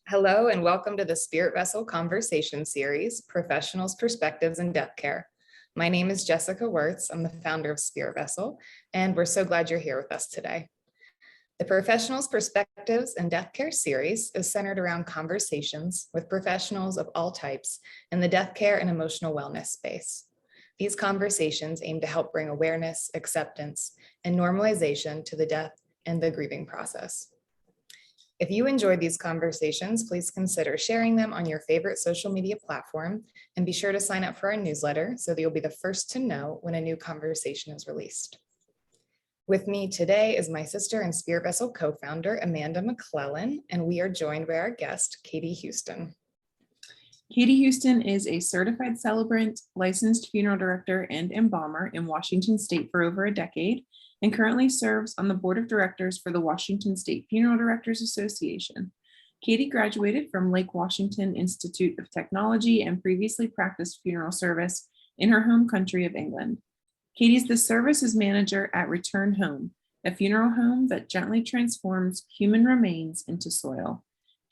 Hello and welcome to the Spirit Vessel Conversation Series, Professionals, Perspectives, and Deathcare. My name is Jessica Wirtz. I'm the founder of Spirit Vessel, and we're so glad you're here with us today. The Professionals, Perspectives, and Deathcare series is centered around conversations with professionals of all types in the deathcare and emotional wellness space. These conversations aim to help bring awareness, acceptance, and normalization to the death and the grieving process. If you enjoyed these conversations, please consider sharing them on your favorite social media platform and be sure to sign up for our newsletter so that you'll be the first to know when a new conversation is released. With me today is my sister and Spirit Vessel co-founder, Amanda McClellan, and we are joined by our guest, Katey Houston. Katey Houston is a certified celebrant, licensed funeral director, and embalmer in Washington State for over a decade, and currently serves on the board of directors for the Washington State Funeral Directors Association. Katey graduated from Lake Washington Institute of Technology and previously practiced funeral service in her home country of England. Katey's the services manager at Return Home, a funeral home that gently transforms human remains into soil.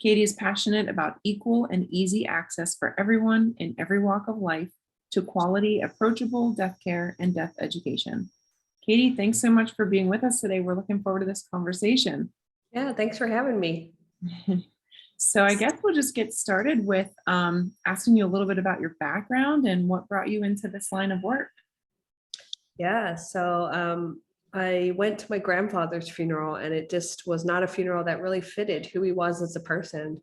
Katey is passionate about equal and easy access for everyone in every walk of life to quality, approachable death care and death education. Katey, thanks so much for being with us today. We're looking forward to this conversation. Yeah, thanks for having me. So I guess we'll just get started with asking you a little bit about your background and what brought you into this line of work. Yeah, so I went to my grandfather's funeral and it just was not a funeral that really fitted who he was as a person.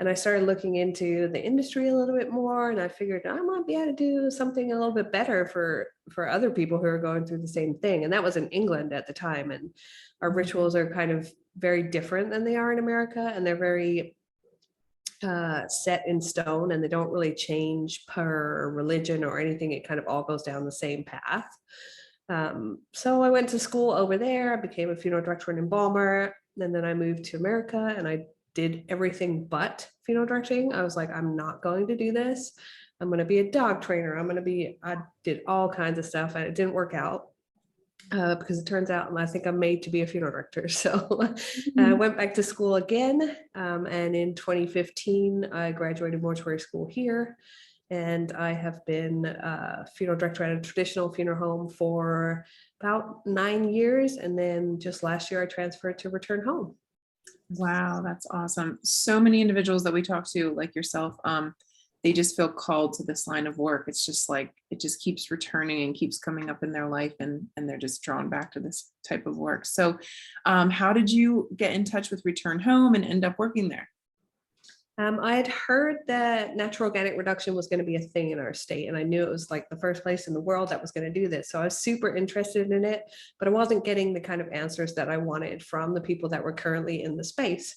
And I started looking into the industry a little bit more, and I figured I might be able to do something a little bit better for other people who are going through the same thing. And that was in England at the time. And our rituals are kind of very different than they are in America, and they're very set in stone, and they don't really change per religion or anything. It kind of all goes down the same path. So I went to school over there. I became a funeral director and embalmer, and then I moved to America, and I did everything but funeral directing. I was like, I'm not going to do this. I'm going to be a dog trainer. I did all kinds of stuff, and it didn't work out because it turns out I think I'm made to be a funeral director. So I went back to school again. And in 2015, I graduated mortuary school here. And I have been a funeral director at a traditional funeral home for about 9 years. And then just last year, I transferred to Return Home. Wow, that's awesome. So many individuals that we talk to, like yourself, they just feel called to this line of work. It's just like, it just keeps returning and keeps coming up in their life, and they're just drawn back to this type of work. So how did you get in touch with Return Home and end up working there? I had heard that natural organic reduction was going to be a thing in our state, and I knew it was like the first place in the world that was going to do this. So I was super interested in it, but I wasn't getting the kind of answers that I wanted from the people that were currently in the space.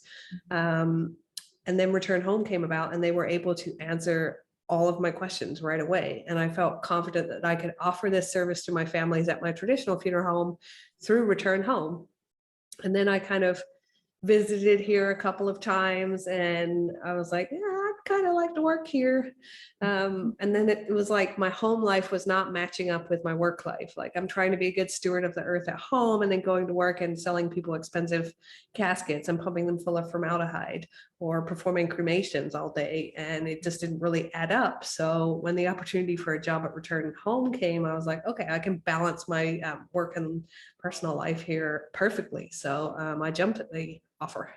And then Return Home came about, and they were able to answer all of my questions right away. And I felt confident that I could offer this service to my families at my traditional funeral home through Return Home. And then I kind of visited here a couple of times, and I was like, yeah, I'd kind of like to work here. And then it was like my home life was not matching up with my work life. Like, I'm trying to be a good steward of the earth at home, and then going to work and selling people expensive caskets and pumping them full of formaldehyde or performing cremations all day. And it just didn't really add up. So when the opportunity for a job at Return Home came, I was like, okay, I can balance my work and personal life here perfectly. So I jumped at the offer.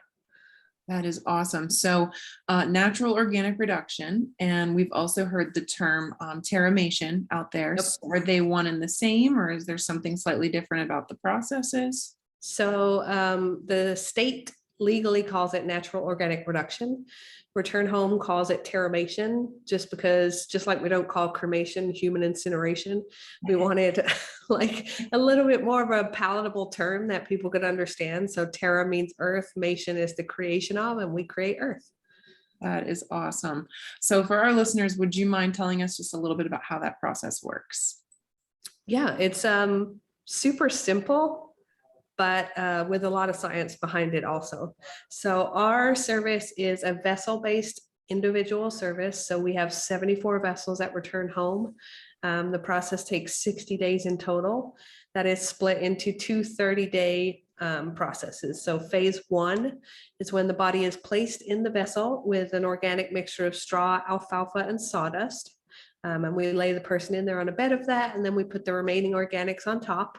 That is awesome. So natural organic reduction, and we've also heard the term terramation out there. Yep. So are they one and the same, or is there something slightly different about the processes? So the state legally calls it natural organic reduction. Return Home calls it terramation, just because, just like we don't call cremation human incineration, we wanted like a little bit more of a palatable term that people could understand. So terra means earth, mation is the creation of, and we create earth. That is awesome. So for our listeners, would you mind telling us just a little bit about how that process works? Yeah, it's super simple, but with a lot of science behind it also. So our service is a vessel-based individual service. So we have 74 vessels that Return Home. The process takes 60 days in total. That is split into two 30-day processes. So phase 1 is when the body is placed in the vessel with an organic mixture of straw, alfalfa, and sawdust. And we lay the person in there on a bed of that, and then we put the remaining organics on top.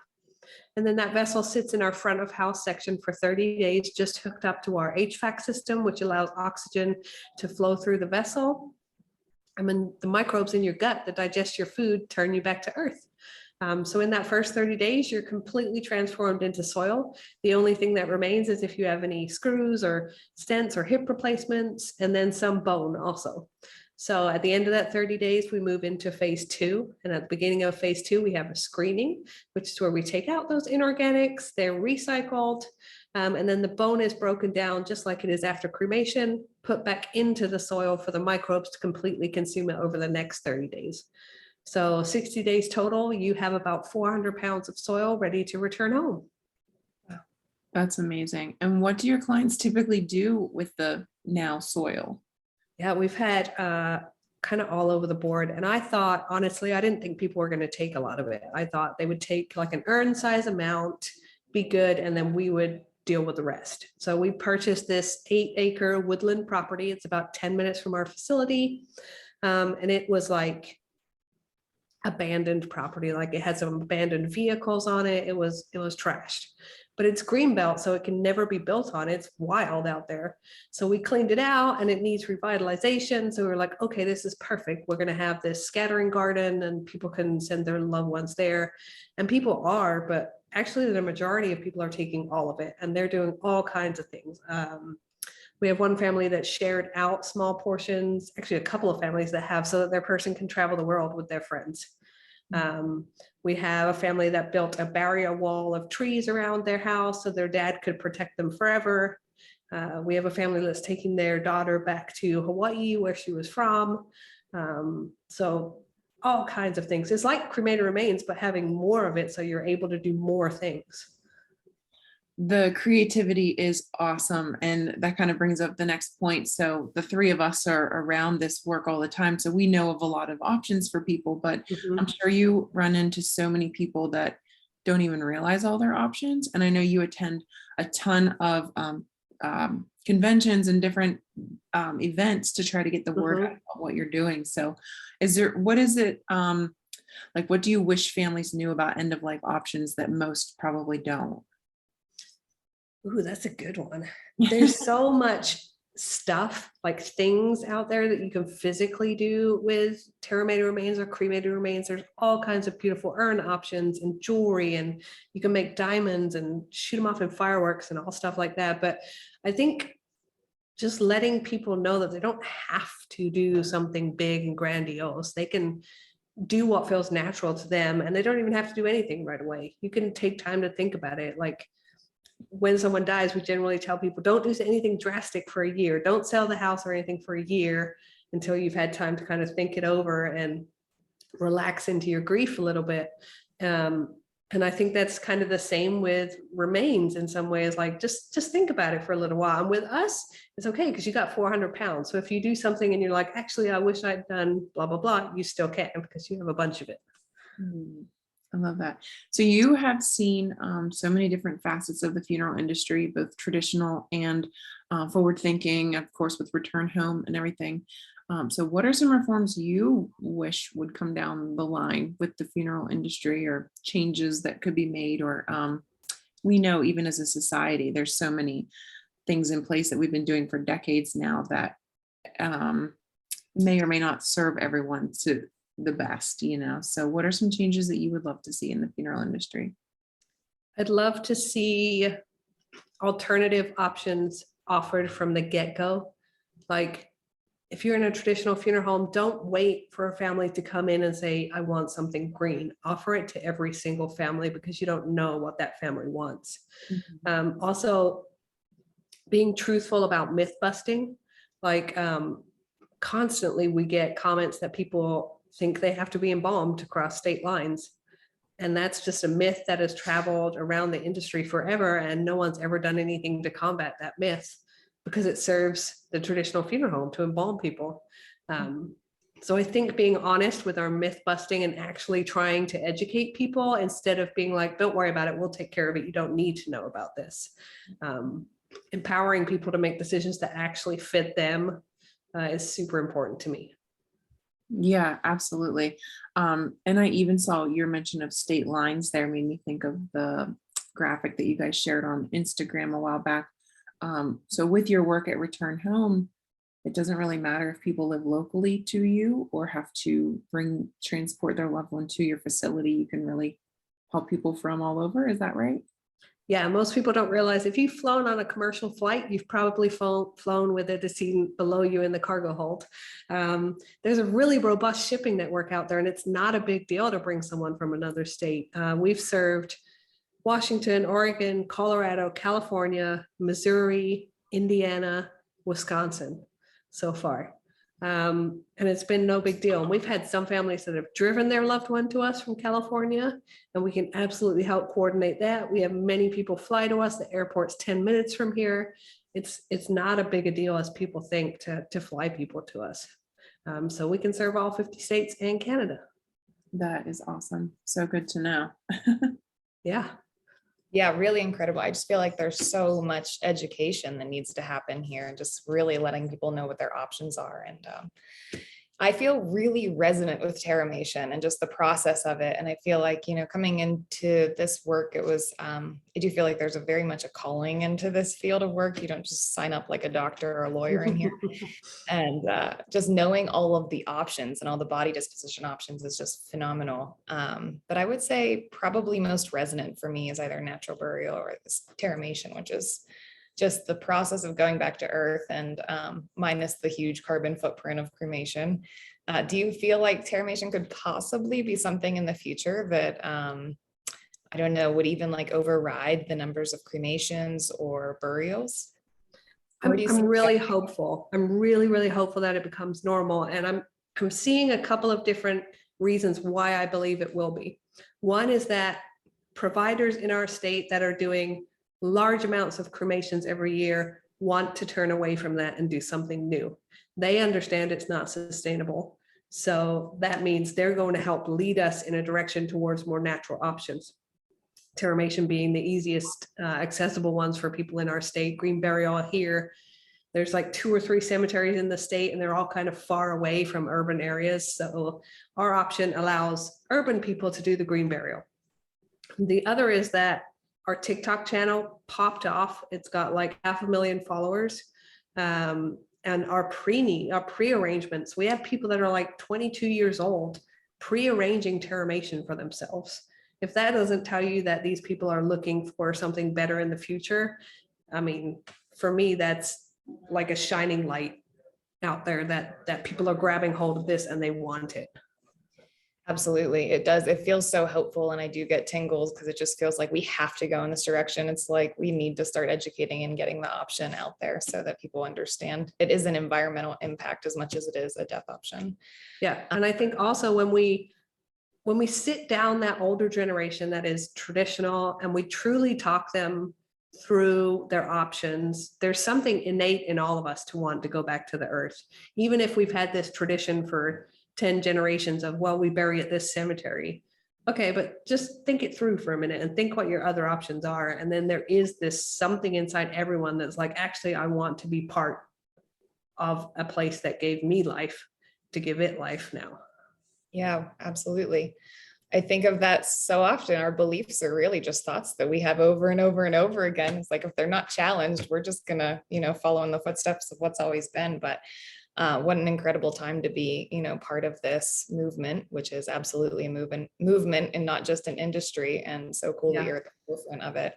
And then that vessel sits in our front of house section for 30 days, just hooked up to our HVAC system, which allows oxygen to flow through the vessel. And then the microbes in your gut that digest your food turn you back to earth. So in that first 30 days, you're completely transformed into soil. The only thing that remains is if you have any screws or stents or hip replacements, and then some bone also. So at the end of that 30 days, we move into phase 2. And at the beginning of phase 2, we have a screening, which is where we take out those inorganics, they're recycled. And then the bone is broken down just like it is after cremation, put back into the soil for the microbes to completely consume it over the next 30 days. So 60 days total, you have about 400 pounds of soil ready to return home. That's amazing. And what do your clients typically do with the now soil? Yeah, we've had kind of all over the board. And I thought, honestly, I didn't think people were going to take a lot of it. I thought they would take like an urn size amount, be good, and then we would deal with the rest. So we purchased this 8-acre woodland property. It's about 10 minutes from our facility. And it was like abandoned property. Like it had some abandoned vehicles on it. It was trashed, but it's greenbelt, so it can never be built on. It's wild out there. So we cleaned it out and it needs revitalization. So we were like, okay, this is perfect. We're going to have this scattering garden and people can send their loved ones there. And people are, but actually the majority of people are taking all of it and they're doing all kinds of things. We have one family that shared out small portions, actually a couple of families that have, so that their person can travel the world with their friends. We have a family that built a barrier wall of trees around their house so their dad could protect them forever. We have a family that's taking their daughter back to Hawaii, where she was from. So all kinds of things. It's like cremated remains, but having more of it so you're able to do more things. The creativity is awesome. And that kind of brings up the next point. So the three of us are around this work all the time. So we know of a lot of options for people, but I'm sure you run into so many people that don't even realize all their options. And I know you attend a ton of conventions and different events to try to get the word out about what you're doing. So what is it, like, what do you wish families knew about end of life options that most probably don't? Ooh, that's a good one. There's so much stuff, like things out there that you can physically do with terramated remains or cremated remains. There's all kinds of beautiful urn options and jewelry, and you can make diamonds and shoot them off in fireworks and all stuff like that. But I think just letting people know that they don't have to do something big and grandiose. They can do what feels natural to them, and they don't even have to do anything right away. You can take time to think about it. Like, when someone dies, we generally tell people don't do anything drastic for a year. Don't sell the house or anything for a year until you've had time to kind of think it over and relax into your grief a little bit. And I think that's kind of the same with remains in some ways. Like just think about it for a little while. And with us, it's okay because you got 400 pounds. So if you do something and you're like, actually, I wish I'd done blah, blah, blah, you still can because you have a bunch of it. I love that. So you have seen so many different facets of the funeral industry, both traditional and forward thinking, of course, with return home and everything. So what are some reforms you wish would come down the line with the funeral industry, or changes that could be made? Or we know even as a society, there's so many things in place that we've been doing for decades now that may or may not serve everyone to the best, so what are some changes that you would love to see in the funeral industry? I'd love to see alternative options offered from the get-go. Like if you're in a traditional funeral home, don't wait for a family to come in and say, I want something green. Offer it to every single family because you don't know what that family wants. Also, being truthful about myth busting. Like constantly we get comments that people think they have to be embalmed to cross state lines. And that's just a myth that has traveled around the industry forever. And no one's ever done anything to combat that myth because it serves the traditional funeral home to embalm people. So I think being honest with our myth busting and actually trying to educate people instead of being like, don't worry about it, we'll take care of it, you don't need to know about this. Empowering people to make decisions that actually fit them is super important to me. Yeah, absolutely. And I even saw your mention of state lines there made me think of the graphic that you guys shared on Instagram a while back. So with your work at Return Home, it doesn't really matter if people live locally to you or have to transport their loved one to your facility. You can really help people from all over. Is that right? Yeah, most people don't realize if you've flown on a commercial flight, you've probably flown with a decedent below you in the cargo hold. There's a really robust shipping network out there, and it's not a big deal to bring someone from another state. We've served Washington, Oregon, Colorado, California, Missouri, Indiana, Wisconsin so far. And it's been no big deal. And we've had some families that have driven their loved one to us from California, and we can absolutely help coordinate that. We have many people fly to us. The airport's 10 minutes from here. It's not a big a deal as people think to fly people to us. So we can serve all 50 states and Canada. That is awesome. So good to know. Yeah. Yeah, really incredible. I just feel like there's so much education that needs to happen here and just really letting people know what their options are. And I feel really resonant with terramation and just the process of it. And I feel like, coming into this work, I do feel like there's a very much a calling into this field of work. You don't just sign up like a doctor or a lawyer in here. And just knowing all of the options and all the body disposition options is just phenomenal. But I would say probably most resonant for me is either natural burial or this terramation, which is just the process of going back to earth and minus the huge carbon footprint of cremation. Do you feel like terramation could possibly be something in the future that, I don't know, would even like override the numbers of cremations or burials? I'm really hopeful. I'm really, really hopeful that it becomes normal. And I'm seeing a couple of different reasons why I believe it will be. One is that providers in our state that are doing large amounts of cremations every year want to turn away from that and do something new. They understand it's not sustainable. So that means they're going to help lead us in a direction towards more natural options. Terramation being the easiest accessible ones for people in our state. Green burial here, there's like 2 or 3 cemeteries in the state, and they're all kind of far away from urban areas. So our option allows urban people to do the green burial. The other is that our TikTok channel popped off. It's got like 500,000 followers. And our pre-arrangements, we have people that are like 22 years old pre-arranging terramation for themselves. If that doesn't tell you that these people are looking for something better in the future, I mean, for me, that's like a shining light out there that people are grabbing hold of this and they want it. Absolutely. It does. It feels so hopeful. And I do get tingles because it just feels like we have to go in this direction. It's like we need to start educating and getting the option out there so that people understand it is an environmental impact as much as it is a death option. Yeah. And I think also when we sit down that older generation that is traditional and we truly talk them through their options, there's something innate in all of us to want to go back to the earth. Even if we've had this tradition for 10 generations of, well, we bury at this cemetery. Okay, but just think it through for a minute and think what your other options are. And then there is this something inside everyone that's like, actually, I want to be part of a place that gave me life to give it life now. Yeah, absolutely. I think of that so often. Our beliefs are really just thoughts that we have over and over and over again. It's like, if they're not challenged, we're just gonna, follow in the footsteps of what's always been. But what an incredible time to be, part of this movement, which is absolutely a movement and not just an industry. And so cool that you're at the forefront of it.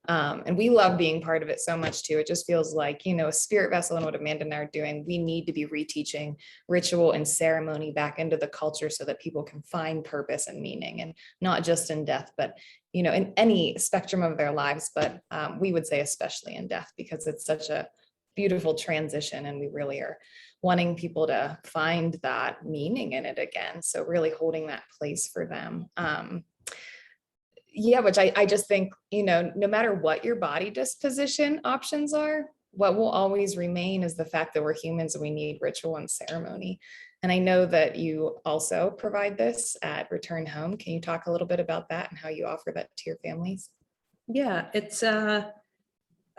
And we love being part of it so much too. It just feels like, a spirit vessel and what Amanda and I are doing, we need to be reteaching ritual and ceremony back into the culture so that people can find purpose and meaning, and not just in death, but, in any spectrum of their lives. But we would say especially in death, because it's such a beautiful transition and we really are wanting people to find that meaning in it again. So really holding that place for them. Which I just think, no matter what your body disposition options are, what will always remain is the fact that we're humans and we need ritual and ceremony. And I know that you also provide this at Return Home. Can you talk a little bit about that and how you offer that to your families? Yeah, it's I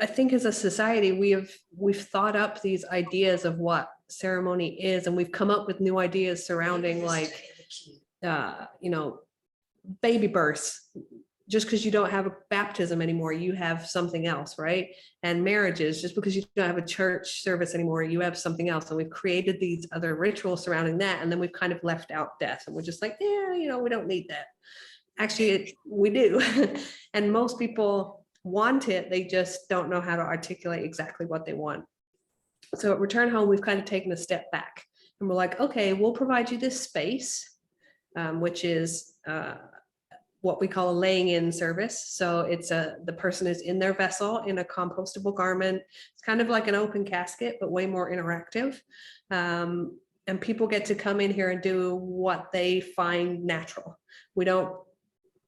think as a society we've thought up these ideas of what ceremony is, and we've come up with new ideas surrounding like you know, baby births. Just because you don't have a baptism anymore, you have something else, right? And marriages, just because you don't have a church service anymore, you have something else. And we've created these other rituals surrounding that, and then we've kind of left out death, and we're just like, yeah, you know, we don't need that. Actually, we do. And most people want it, they just don't know how to articulate exactly what they want. So at Return Home, we've kind of taken a step back, and we're like, okay, we'll provide you this space, which is what we call a laying in service. So it's the person is in their vessel in a compostable garment. It's kind of like an open casket, but way more interactive. And people get to come in here and do what they find natural. We don't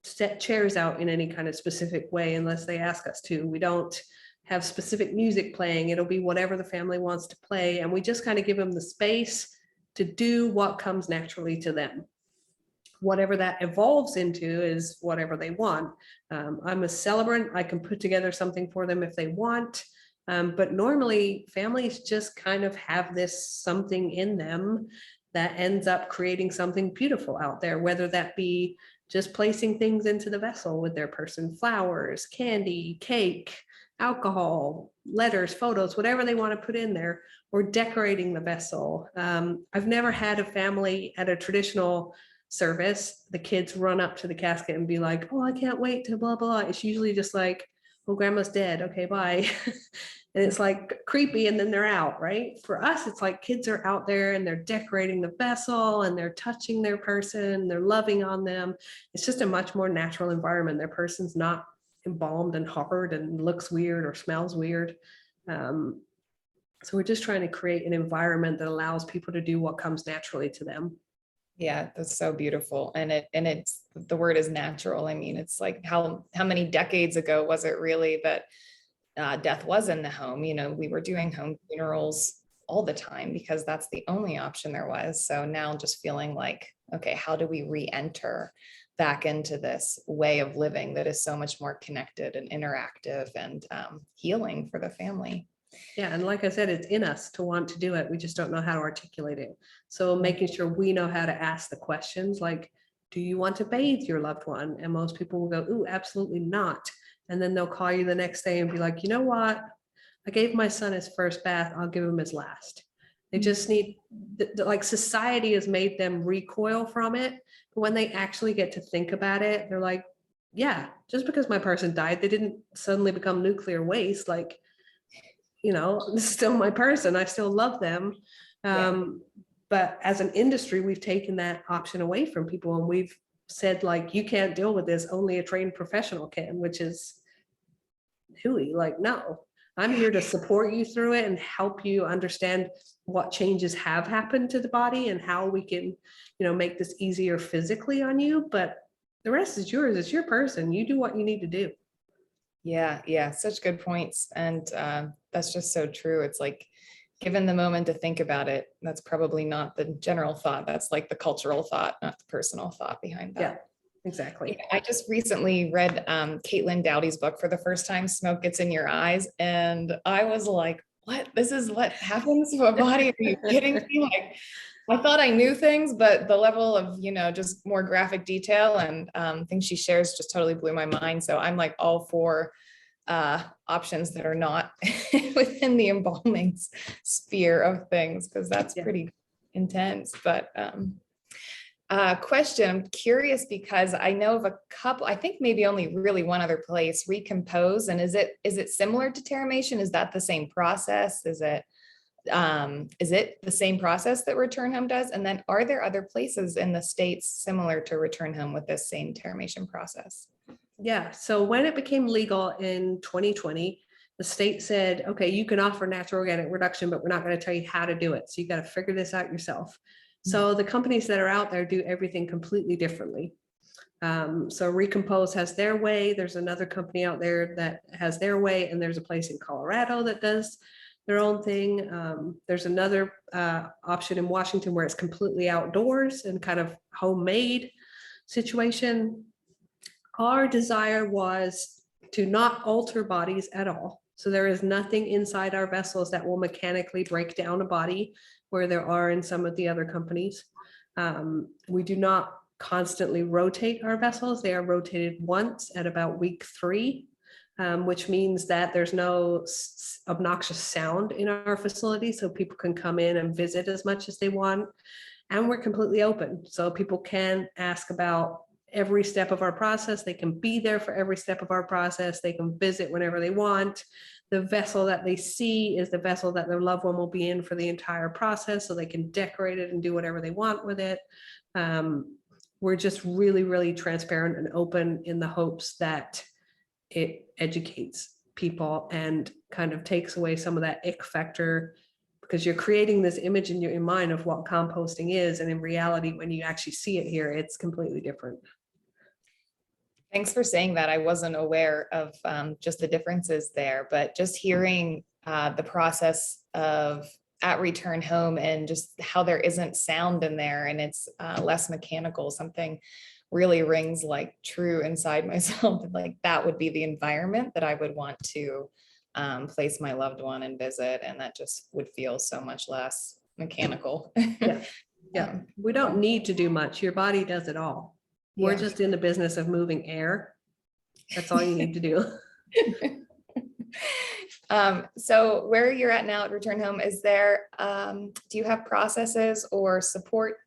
set chairs out in any kind of specific way unless they ask us to. We don't have specific music playing. It'll be whatever the family wants to play. And we just kind of give them the space to do what comes naturally to them. Whatever that evolves into is whatever they want. I'm a celebrant. I can put together something for them if they want. But normally families just kind of have this something in them that ends up creating something beautiful out there, whether that be just placing things into the vessel with their person, flowers, candy, cake, alcohol, letters, photos, whatever they want to put in there, or decorating the vessel. I've never had a family at a traditional service, the kids run up to the casket and be like, oh, I can't wait to blah, blah. It's usually just like, oh, grandma's dead. Okay, bye. And it's like creepy, and then they're out, right? For us, it's like kids are out there and they're decorating the vessel and they're touching their person, they're loving on them. It's just a much more natural environment. Their person's not embalmed and hard and looks weird or smells weird. So we're just trying to create an environment that allows people to do what comes naturally to them. Yeah, that's so beautiful. And it's the word is natural. I mean, it's like how many decades ago was it really that death was in the home? You know, we were doing home funerals all the time because that's the only option there was. So now just feeling like, okay, how do we re-enter back into this way of living that is so much more connected and interactive and healing for the family? Yeah, and like I said, it's in us to want to do it. We just don't know how to articulate it. So making sure we know how to ask the questions like, do you want to bathe your loved one? And most people will go, ooh, absolutely not. And then they'll call you the next day and be like, you know what? I gave my son his first bath. I'll give him his last. They just need, like society has made them recoil from it. But when they actually get to think about it, they're like, yeah, just because my person died, they didn't suddenly become nuclear waste. Like, you know, this is still my person. I still love them. But as an industry, we've taken that option away from people, and we've said like, you can't deal with this. Only a trained professional can, which is hooey. Like, no, I'm here to support you through it and help you understand what changes have happened to the body and how we can, you know, make this easier physically on you. But the rest is yours. It's your person. You do what you need to do. Yeah, such good points. And that's just so true. It's like, given the moment to think about it, that's probably not the general thought. That's like the cultural thought, not the personal thought behind that. Yeah, exactly. I just recently read Caitlin Dowdy's book for the first time, Smoke Gets in Your Eyes. And I was like, what? This is what happens to a body? Are you kidding me? Like, I thought I knew things, but the level of, you know, just more graphic detail and things she shares just totally blew my mind. So I'm like all for options that are not within the embalming sphere of things, because that's pretty intense. But question, I'm curious because I know of a couple, I think maybe only really one other place, Recompose. And is it similar to terramation? Is that the same process? Is it the same process that Return Home does? And then are there other places in the States similar to Return Home with this same terramation process? Yeah, so when it became legal in 2020, the state said, okay, you can offer natural organic reduction, but we're not going to tell you how to do it. So you got to figure this out yourself. So the companies that are out there do everything completely differently. So Recompose has their way. There's another company out there that has their way, and there's a place in Colorado that does their own thing. There's another option in Washington where it's completely outdoors and kind of homemade situation. Our desire was to not alter bodies at all. So there is nothing inside our vessels that will mechanically break down a body where there are in some of the other companies. We do not constantly rotate our vessels. They are rotated once at about week 3, which means that there's no obnoxious sound in our facility. So people can come in and visit as much as they want. And we're completely open. So people can ask about every step of our process. They can be there for every step of our process. They can visit whenever they want. The vessel that they see is the vessel that their loved one will be in for the entire process, so they can decorate it and do whatever they want with it. We're just really, really transparent and open in the hopes that it educates people and kind of takes away some of that ick factor, because you're creating this image in your mind of what composting is. And in reality, when you actually see it here, it's completely different. Thanks for saying that. I wasn't aware of just the differences there, but just hearing the process of at return home and just how there isn't sound in there and it's less mechanical, something really rings like true inside myself. Like that would be the environment that I would want to place my loved one and visit. And that just would feel so much less mechanical. Yeah. We don't need to do much. Your body does it all. We're just in the business of moving air. That's all you need to do. So where you're at now at return home, is there, do you have processes or support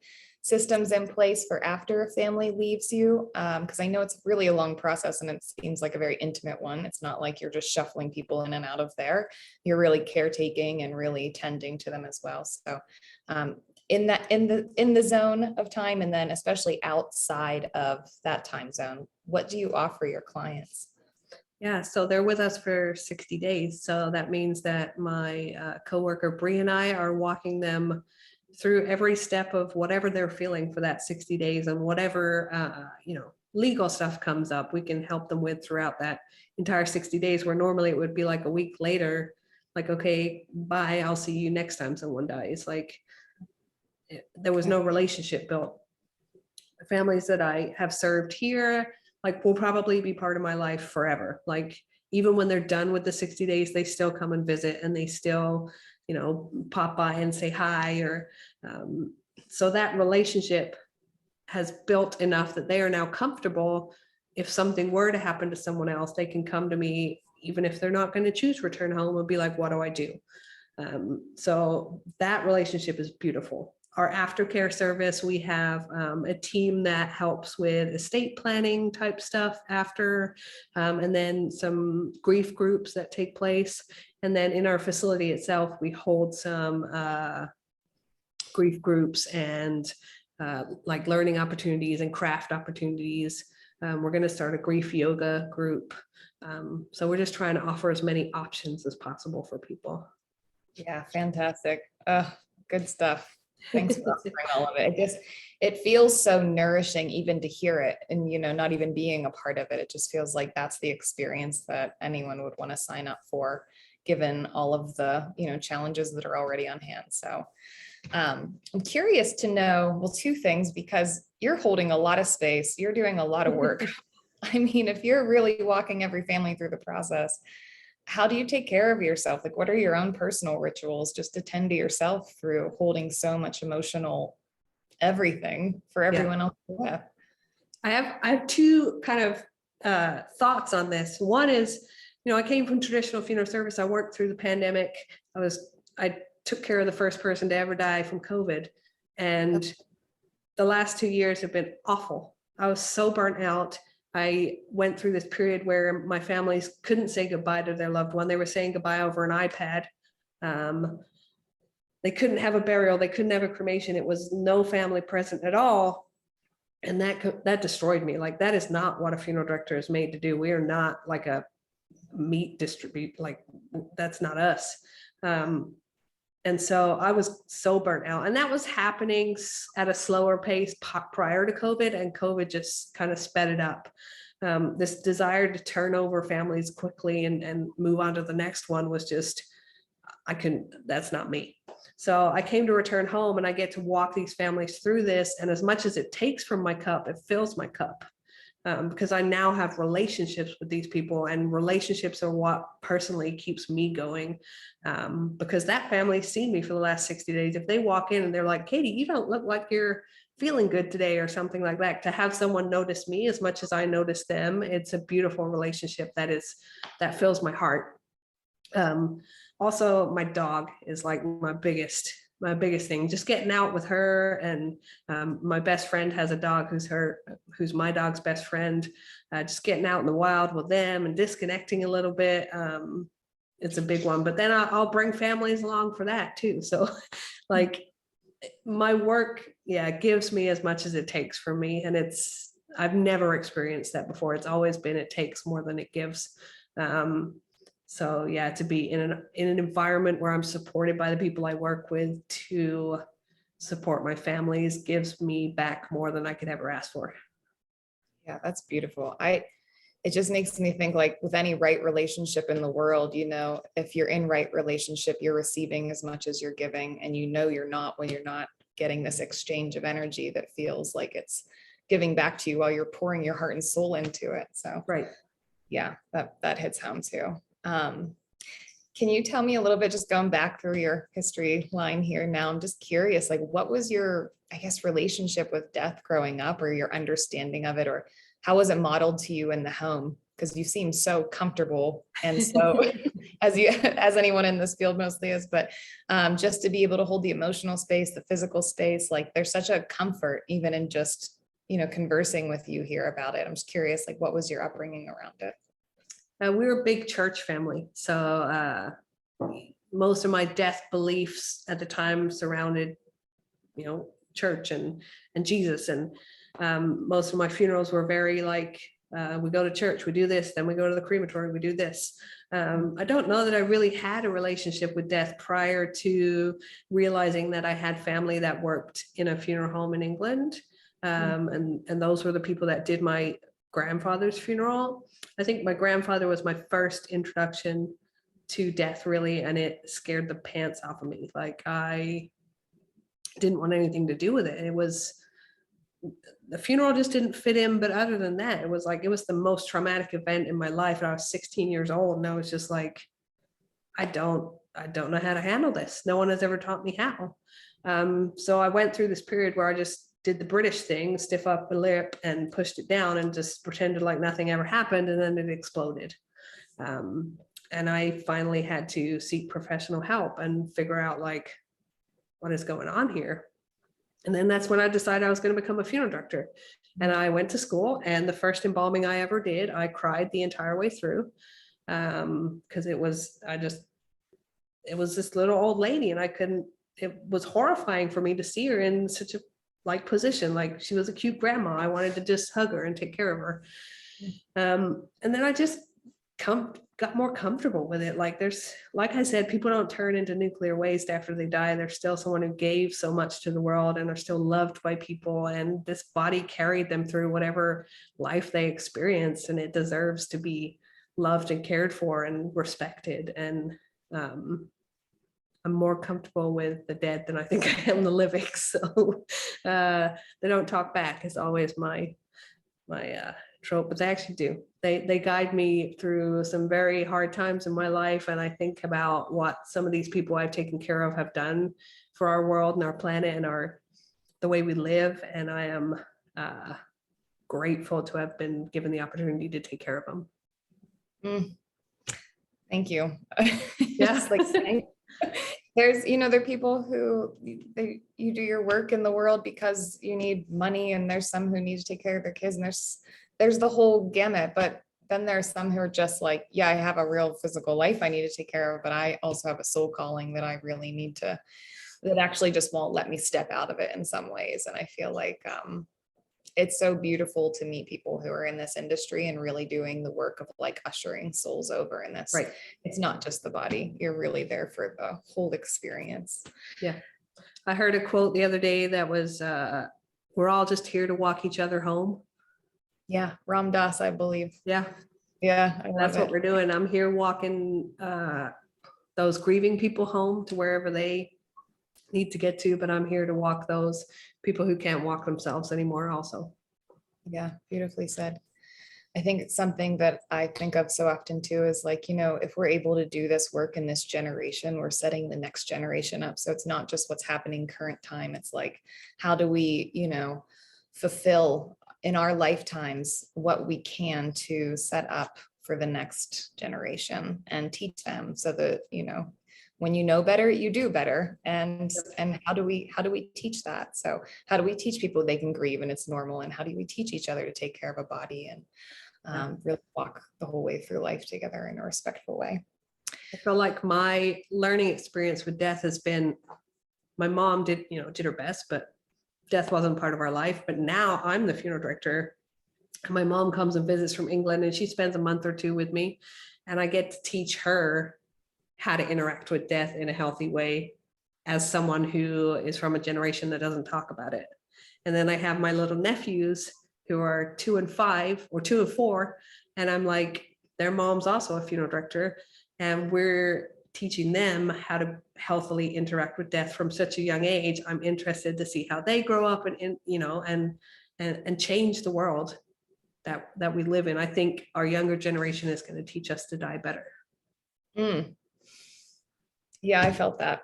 systems in place for after a family leaves you? Because I know it's really a long process and it seems like a very intimate one. It's not like you're just shuffling people in and out of there. You're really caretaking and really tending to them as well. So in the zone of time, and then especially outside of that time zone, what do you offer your clients? Yeah, so they're with us for 60 days. So that means that my coworker Bree and I are walking them through every step of whatever they're feeling for that 60 days, and whatever legal stuff comes up, we can help them with throughout that entire 60 days, where normally it would be like a week later, like, okay, bye, I'll see you next time someone dies. Like there was no relationship built. The families that I have served here, like, will probably be part of my life forever. Like even when they're done with the 60 days, they still come and visit, and they still, pop by and say hi, or so that relationship has built enough that they are now comfortable. If something were to happen to someone else, they can come to me, even if they're not going to choose return home, and be like, what do I do? So that relationship is beautiful. Our aftercare service, we have a team that helps with estate planning type stuff after, and then some grief groups that take place. And then in our facility itself, we hold some grief groups and like learning opportunities and craft opportunities. We're going to start a grief yoga group. So we're just trying to offer as many options as possible for people. Yeah, fantastic. Good stuff. Thanks for offering all of it. It feels so nourishing even to hear it, and not even being a part of it. It just feels like that's the experience that anyone would want to sign up for, given all of the challenges that are already on hand. So I'm curious to know, well, 2 things, because you're holding a lot of space, you're doing a lot of work. I mean, if you're really walking every family through the process, how do you take care of yourself? Like, what are your own personal rituals just to tend to yourself through holding so much emotional everything for everyone else? Yeah. I have 2 kind of thoughts on this. One is, I came from traditional funeral service. I worked through the pandemic. I took care of the first person to ever die from COVID. And the last 2 years have been awful. I was so burnt out. I went through this period where my families couldn't say goodbye to their loved one. They were saying goodbye over an iPad. They couldn't have a burial. They couldn't have a cremation. It was no family present at all. And that destroyed me. Like, that is not what a funeral director is made to do. We are not like a meat distribute. Like, that's not us. And so I was so burnt out, and that was happening at a slower pace prior to COVID, and COVID just kind of sped it up. This desire to turn over families quickly and move on to the next one was just, that's not me. So I came to return home, and I get to walk these families through this. And as much as it takes from my cup, it fills my cup. Because I now have relationships with these people, and relationships are what personally keeps me going. Because that family's seen me for the last 60 days. If they walk in and they're like, Katey, you don't look like you're feeling good today, or something like that, to have someone notice me as much as I notice them, it's a beautiful relationship that fills my heart. Also, my dog is like my biggest thing, just getting out with her. And my best friend has a dog who's my dog's best friend. Just getting out in the wild with them and disconnecting a little bit. It's a big one, but then I'll bring families along for that too. So like my work, gives me as much as it takes for me. And I've never experienced that before. It's always been, it takes more than it gives. So to be in an environment where I'm supported by the people I work with to support my families gives me back more than I could ever ask for. Yeah, that's beautiful. It just makes me think, like, with any right relationship in the world, if you're in right relationship, you're receiving as much as you're giving, and you're not when you're not getting this exchange of energy that feels like it's giving back to you while you're pouring your heart and soul into it. So right. Yeah, that hits home too. Can you tell me a little bit, just going back through your history line here now, I'm just curious, like, what was your, I guess, relationship with death growing up, or your understanding of it, or how was it modeled to you in the home? Because you seem so comfortable, and so as anyone in this field mostly is, but just to be able to hold the emotional space, the physical space, like there's such a comfort even in just, conversing with you here about it. I'm just curious, like, what was your upbringing around it? We were a big church family. So most of my death beliefs at the time surrounded, church and Jesus. And most of my funerals were very like, we go to church, we do this, then we go to the crematory, we do this. I don't know that I really had a relationship with death prior to realizing that I had family that worked in a funeral home in England. And those were the people that did my grandfather's funeral. I think my grandfather was my first introduction to death, really, and it scared the pants off of me. Like, I didn't want anything to do with it. The funeral just didn't fit in. But other than that, it was the most traumatic event in my life. And I was 16 years old, and I was just like, I don't know how to handle this. No one has ever taught me how. So I went through this period where I just did the British thing, stiff up the lip and pushed it down and just pretended like nothing ever happened. And then it exploded. And I finally had to seek professional help and figure out, like, what is going on here. And then that's when I decided I was going to become a funeral director. And I went to school, and the first embalming I ever did, I cried the entire way through. Because it was this little old lady, and it was horrifying for me to see her in such a position. Like, she was a cute grandma. I wanted to just hug her and take care of her. And then I just got more comfortable with it. Like I said, people don't turn into nuclear waste after they die. They're still someone who gave so much to the world, and are still loved by people. And this body carried them through whatever life they experienced, and it deserves to be loved and cared for and respected. And I'm more comfortable with the dead than I think I am the living. So they don't talk back is always my trope, but they actually do. They guide me through some very hard times in my life. And I think about what some of these people I've taken care of have done for our world and our planet and the way we live. And I am grateful to have been given the opportunity to take care of them. Thank you. Yeah. There's, there are people who you do your work in the world because you need money, and there's some who need to take care of their kids, and there's the whole gamut. But then there's some who are just like, yeah, I have a real physical life I need to take care of, but I also have a soul calling that I really need to, that actually just won't let me step out of it in some ways. And I feel like it's so beautiful to meet people who are in this industry and really doing the work of like ushering souls over in this. Right. It's not just the body. You're really there for the whole experience. Yeah. I heard a quote the other day that was, we're all just here to walk each other home. Yeah. Ram Dass, I believe. Yeah. Yeah. That's what we're doing. I'm here walking those grieving people home to wherever they need to get to, but I'm here to walk those people who can't walk themselves anymore also. Yeah, beautifully said. I think it's something that I think of so often too is like, if we're able to do this work in this generation, we're setting the next generation up. So it's not just what's happening current time. It's like, how do we, fulfill in our lifetimes what we can to set up for the next generation and teach them so that, when you know better, you do better. And how do we teach that? So how do we teach people they can grieve and it's normal? And how do we teach each other to take care of a body and really walk the whole way through life together in a respectful way? I feel like my learning experience with death has been, my mom did her best, but death wasn't part of our life. But now I'm the funeral director. And my mom comes and visits from England and she spends a month or two with me. And I get to teach her how to interact with death in a healthy way as someone who is from a generation that doesn't talk about it. And then I have my little nephews who are 2 and 5 or 2 and 4. And I'm like, their mom's also a funeral director. And we're teaching them how to healthily interact with death from such a young age. I'm interested to see how they grow up and change the world that we live in. I think our younger generation is going to teach us to die better. Yeah, I felt that.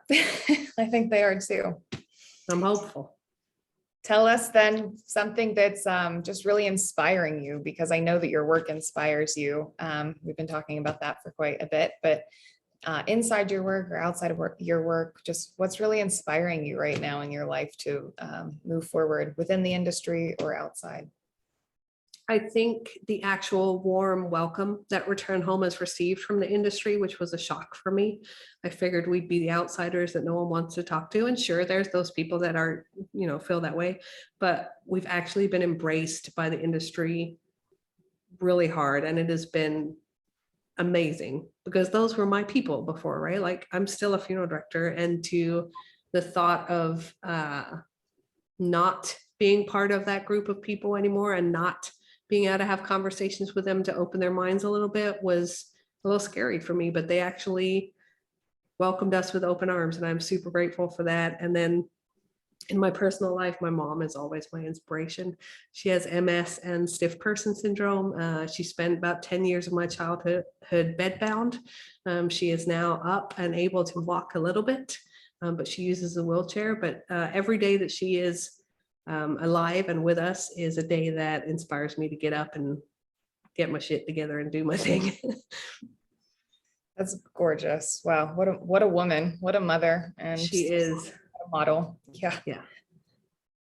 I think they are too. I'm hopeful. Tell us then something that's just really inspiring you, because I know that your work inspires you. We've been talking about that for quite a bit, but inside your work or outside of your work, just what's really inspiring you right now in your life to move forward within the industry or outside? I think the actual warm welcome that Return Home has received from the industry, which was a shock for me. I figured we'd be the outsiders that no one wants to talk to. And sure, there's those people that are, feel that way, but we've actually been embraced by the industry really hard. And it has been amazing because those were my people before, right? Like I'm still a funeral director, and to the thought of not being part of that group of people anymore and not being able to have conversations with them to open their minds a little bit was a little scary for me, but they actually welcomed us with open arms, and I'm super grateful for that. And then in my personal life, my mom is always my inspiration. She has MS and stiff person syndrome. She spent about 10 years of my childhood bedbound. She is now up and able to walk a little bit, but she uses a wheelchair. But every day that she is alive and with us is a day that inspires me to get up and get my shit together and do my thing. That's gorgeous. Wow. What a woman, what a mother. And She is a model. Yeah.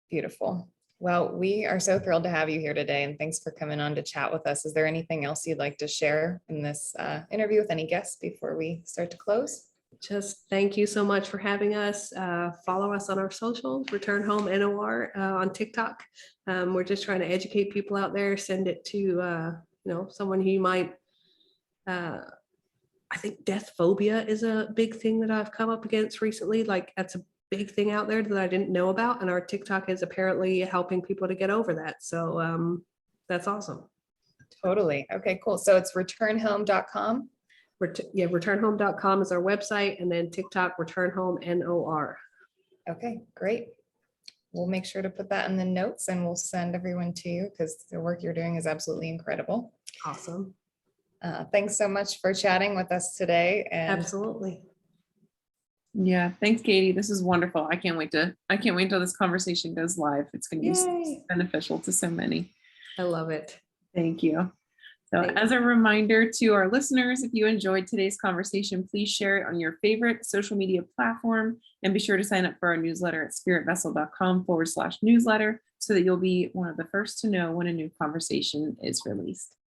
Beautiful. Well, we are so thrilled to have you here today, and thanks for coming on to chat with us. Is there anything else you'd like to share in this interview with any guests before we start to close? Just thank you so much for having us. Follow us on our socials, Return Home NOR on TikTok. We're just trying to educate people out there, send it to someone who you might. I think death phobia is a big thing that I've come up against recently. Like that's a big thing out there that I didn't know about, and our TikTok is apparently helping people to get over that. So that's awesome. Totally. Okay, cool. So it's returnhome.com. Returnhome.com is our website, and then TikTok, Return Home NOR. Okay, great. We'll make sure to put that in the notes, and we'll send everyone to you because the work you're doing is absolutely incredible. Awesome. Thanks so much for chatting with us today. And absolutely. Yeah, thanks, Katey. This is wonderful. I can't wait till this conversation goes live. It's going to be so beneficial to so many. I love it. Thank you. So as a reminder to our listeners, if you enjoyed today's conversation, please share it on your favorite social media platform, and be sure to sign up for our newsletter at spiritvessel.com/newsletter so that you'll be one of the first to know when a new conversation is released.